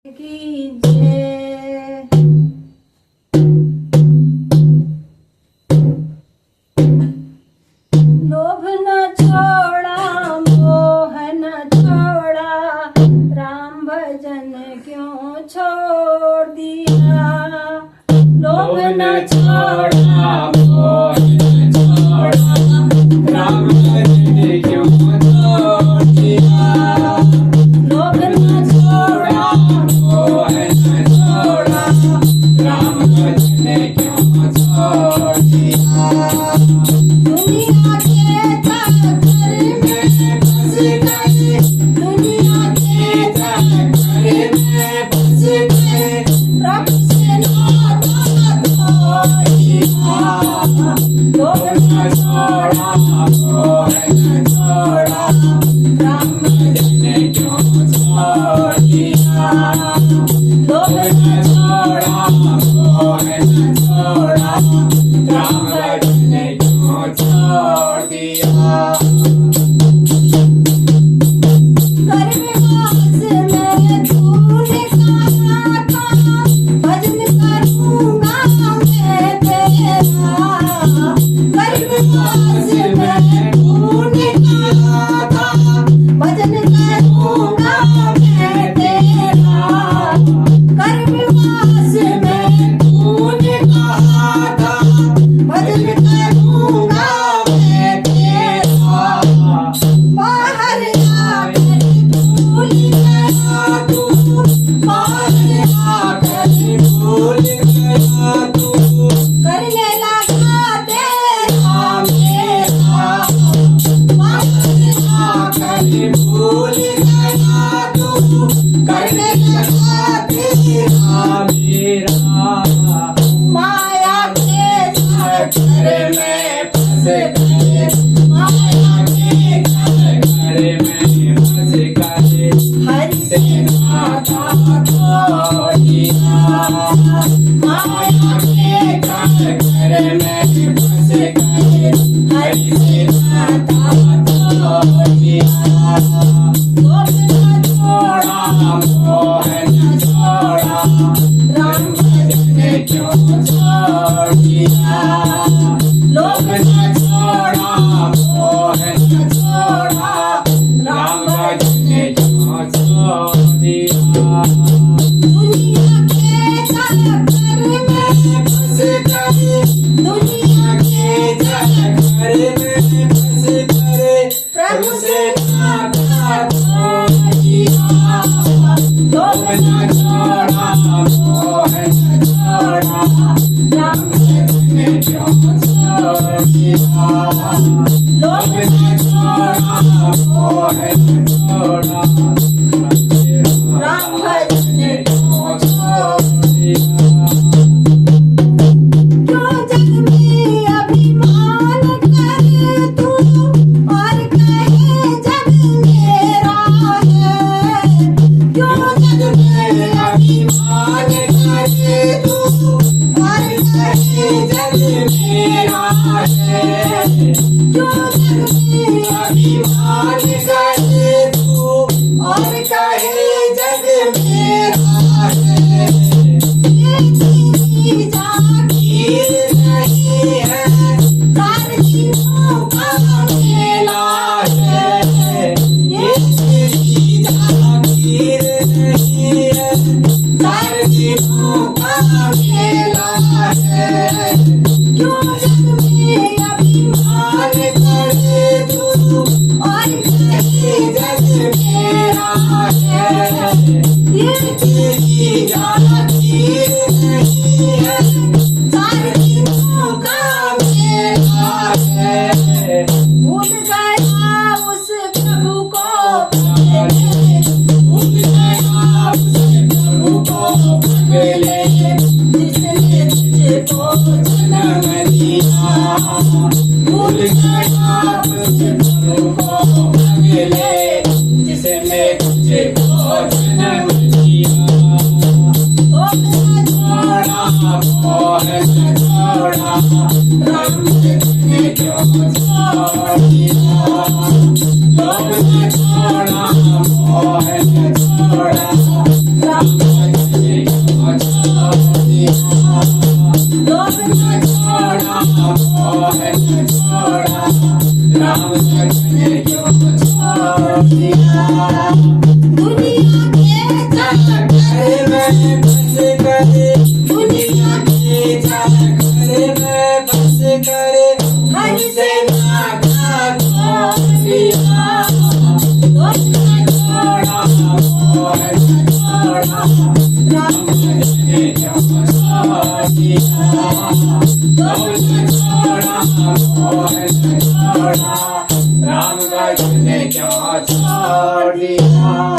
कीजिए। लोभ न छोड़ा, मोह न छोड़ा, राम भजन क्यों छोड़ दिया। लोभ न छोड़ा, मोह न छोड़ा, राम भजन क्यों छोड़ दिया। लोभ न छोड़ा, मोह न छोड़ा, राम भजन क्यों छोड़ दिया। दुनिया के चक्कर में फंस गए, दुनिया के चक्कर में फंस गए, प्रभु से नाता तोड़ दिया। लोभ न छोड़ा, मोह न छोड़ा, राम भजन क्यों छोड़ दिया। लोभ न छोड़ा, मोह न छोड़ा, राम भजन क्यों छोड़ दिया। गर्भवास में तूने कहा था, भजन करूंगा मैं तेरा। गर्भवास में तूने कहा था, भजन करूंगा मैं तेरा। गर्भवास में तूने कहा था, भजन करूंगा मैं तेरा। बाहर आकर भूल गया तू, बाहर आकर भूल गया तू, करने लगा तेरा मेरा। बाहर आकर भूल गया तू, करने लगा तेरा मेरा। माया के चक्कर में फंस गए, माया के चक्कर में फंस गए, हरि से नाता तोड़ दिया। माया के चक्कर में फंस गए, हरि से नाता तोड़ दिया। लोभ न छोड़ा, मोह न छोड़ा, राम भजन क्यों छोड़ दिया। लोभ न छोड़ा, मोह न छोड़ा, राम भजन क्यों छोड़ दिया। दुनिया के चक्कर में फंस गए, दुनिया के चक्कर में फंस गए, प्रभु से नाता तोड़ दिया। लोभ न छोड़ा, मोह न छोड़ा, राम भजन क्यों छोड़ दिया। लोभ न छोड़ा, मोह न छोड़ा, राम भजन क्यों छोड़ दिया। क्यों जग में अभिमान करे तू, और कहे जग मेरा है। क्यों जग में अभिमान करे तू, और कहे जग मेरा है। क्यों जग में अभिमान करे तू, और कहे जग मेरा है। ये तेरी जागीर नहीं है, सार्वजनिकों का मेला है। ये तेरी जागीर नहीं है, सार्वजनिकों का मेला है। क्यों जग में अभिमान करे तू, और कहे जग मेरा है। ये तेरी जागीर नहीं है, सार्वजनिकों का मेला है। भूल गया उस प्रभु को पगले, भूल गया उस प्रभु को पगले, जिसने तुझको जन्म दिया। भूल गया उस प्रभु को पगले, जिसने तुझको जन्म दिया। लोभ न छोड़ा, मोह न छोड़ा, राम भजन क्यों छोड़ दिया। लोभ न छोड़ा, मोह न छोड़ा, राम राम का तुमने क्या छोड़ दिया